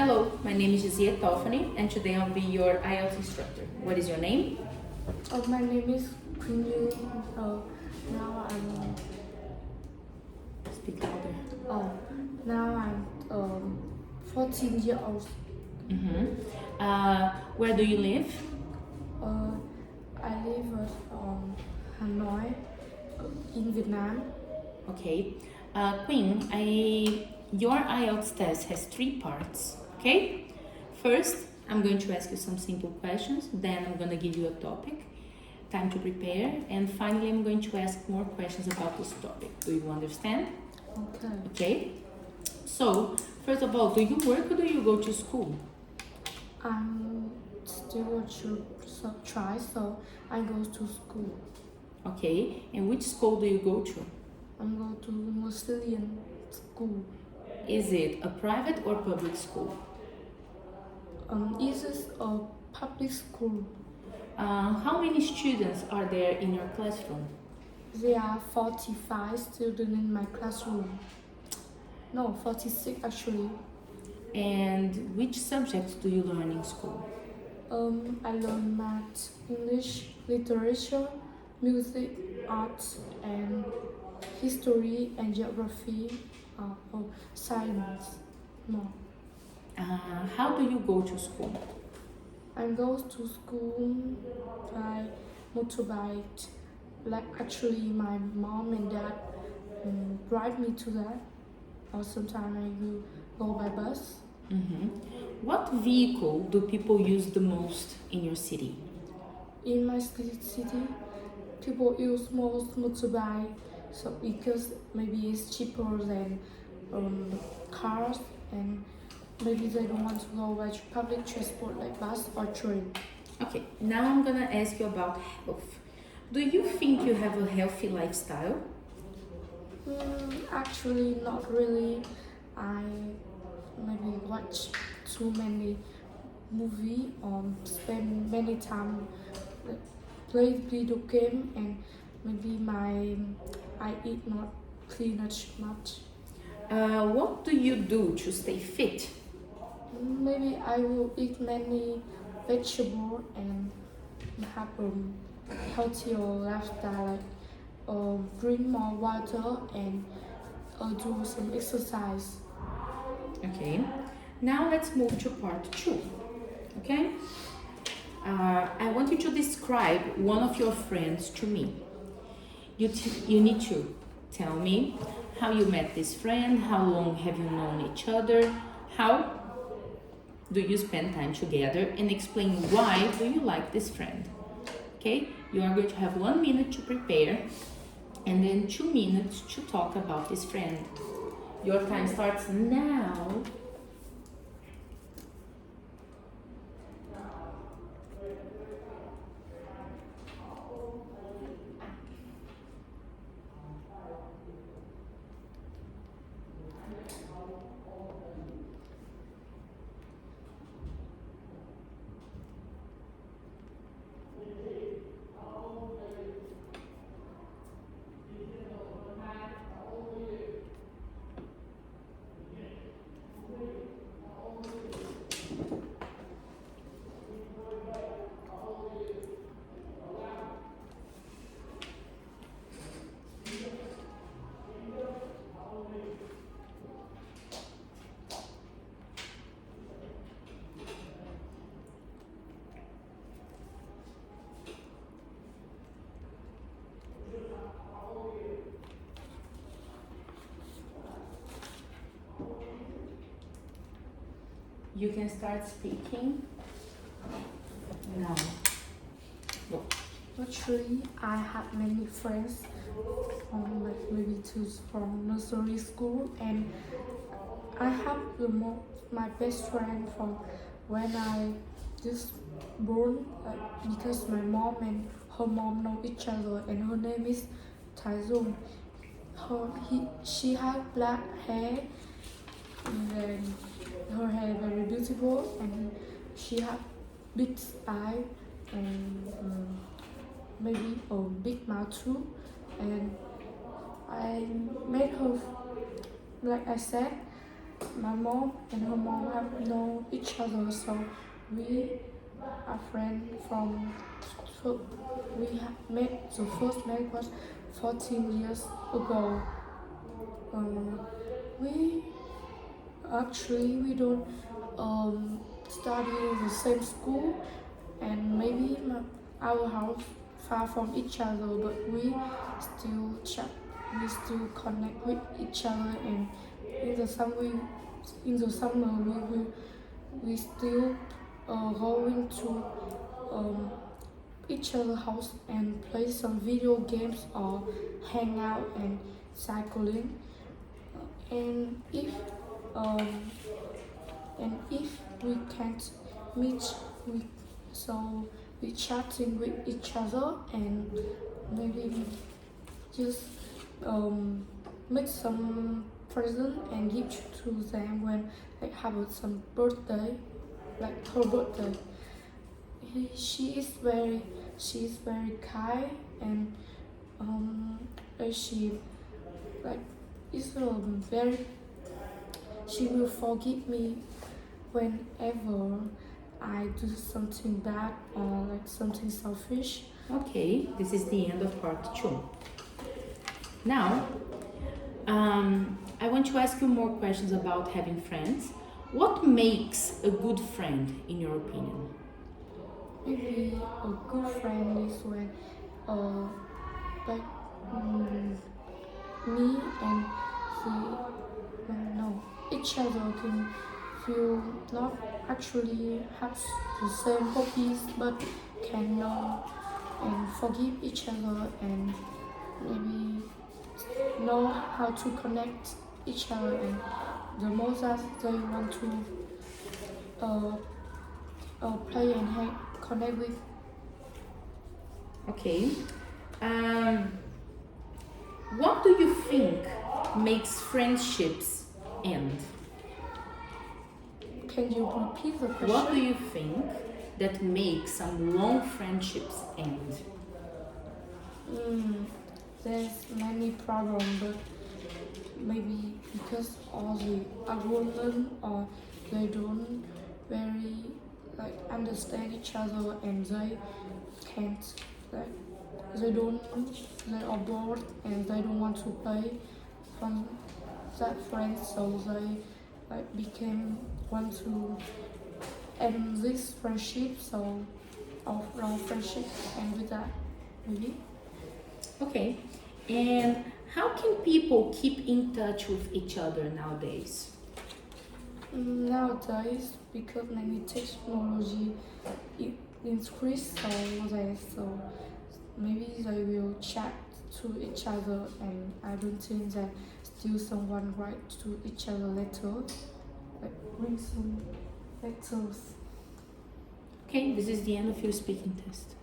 Hello, my name is Tophany, and today I'll be your IELTS instructor. What is your name? My name is Queen Yu. Now Speak louder. I'm 14 years old. Where do you live? I live at Hanoi in Vietnam. Okay. Queen, your IELTS test has 3 parts. Okay? First, I'm going to ask you some simple questions. Then I'm going to give you a topic, time to prepare, and finally I'm going to ask more questions about this topic. Do you understand? Okay. Okay. So, first of all, do you work or do you go to school? I'm still try, so I go to school. Okay. And which school do you go to? I'm go to Muslim school. Is it a private or public school? It is a public school. How many students are there in your classroom? There are 45 students in my classroom. No, 46 actually. And which subjects do you learn in school? I learn math, English, literature, music, arts, and history and geography, or science. No. How do you go to school? I go to school by motorbike. Like actually, my mom and dad drive me to that. Or sometimes I will go by bus. What vehicle do people use the most in your city? In my city, people use most motorbike, so because maybe it's cheaper than cars, and maybe they don't want to go by public transport like bus or train. Okay, now I'm gonna ask you about health. Do you think you have a healthy lifestyle? Actually, not really. I maybe watch too many movie or spend many time play video game, and maybe I eat not clean as much. What do you do to stay fit? Maybe I will eat many vegetable and have a healthier lifestyle, like drink more water and do some exercise. Okay, now let's move to part 2. Okay, I want you to describe one of your friends to me. You need to tell me how you met this friend, how long have you known each other, how do you spend time together, and explain why do you like this friend. Okay, you are going to have 1 minute to prepare and then 2 minutes to talk about this friend. Your time starts now. You can start speaking now. Go. Actually, I have many friends from like maybe from nursery school, and I have my best friend from when I just born, because my mom and her mom know each other, and her name is Taizong. She has black hair, and her hair very beautiful, and she has big eye and maybe a big mouth too. And I met her, like I said, my mom and her mom have known each other, so we are friends from. So we have met. The first met was 14 years ago. We actually we don't study in the same school, and maybe our house far from each other, but we still chat. We still connect with each other, and in the summer, we still going to um, each other's house and play some video games or hang out and cycling. And um, if we can't meet, we so we chatting with each other, and maybe just make some present and give to them when they have some birthday, like her birthday. She is very kind, and she like is very she will forgive me whenever I do something bad or like something selfish. Okay, this is the end of part 2. Now, I want to ask you more questions about having friends. What makes a good friend, in your opinion? Maybe a good friend is when like me and he no each other can feel not actually have the same hobbies, but can know and forgive each other, and maybe know how to connect each other, and the most that they want to uh, play and connect with. Okay. Um, what do you think makes friendships end? Can you repeat the question? What do you think that makes some long friendships end? There's many problems, but maybe because all the argument, or they don't very like understand each other, and they can't like they are bored and they don't want to play from that friend, so they like became want to end this friendship, so of long friendship, and with that maybe. Okay. And how can people keep in touch with each other nowadays? Nowadays, because many technology increase, so maybe they will chat to each other, and I don't think that still someone write to each other letters, like bring some letters. Okay, this is the end of your speaking test.